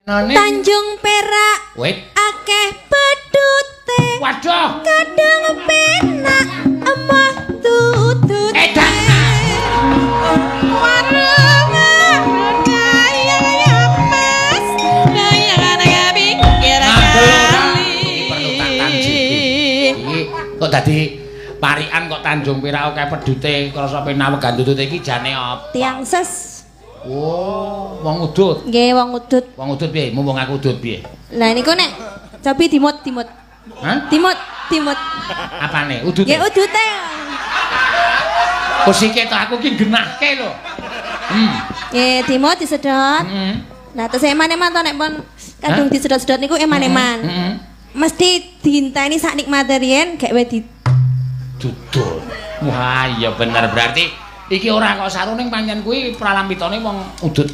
Tanjung Perak akeh pedute. Waduh. Kadang penak emah tutut. Edan. Warung kaya mas. Kaya kaya pikir kali. Iki kok dadi parikan kok Tanjung Perak akeh pedute krasa penawegan tutut iki jane apa? Tiang ses. Oh, wong udut. Nggih, wong udut. Wong udut piye? Mumpung aku udut piye? Lah niku nek cobi dimut. Hah? Dimut. Apane? Udute? Nggih udute. Kusike to aku ki genahke lho. Nggih, dimut disedot. Nah, terus eman-eman to nek pun kadung disedot-sedot niku eman-eman. Mesti diinteni sak nikmate riyen gak wae dudul. Wah, iya bener berarti iki ora kok saruning pancen kuwi pralampitane wong udut.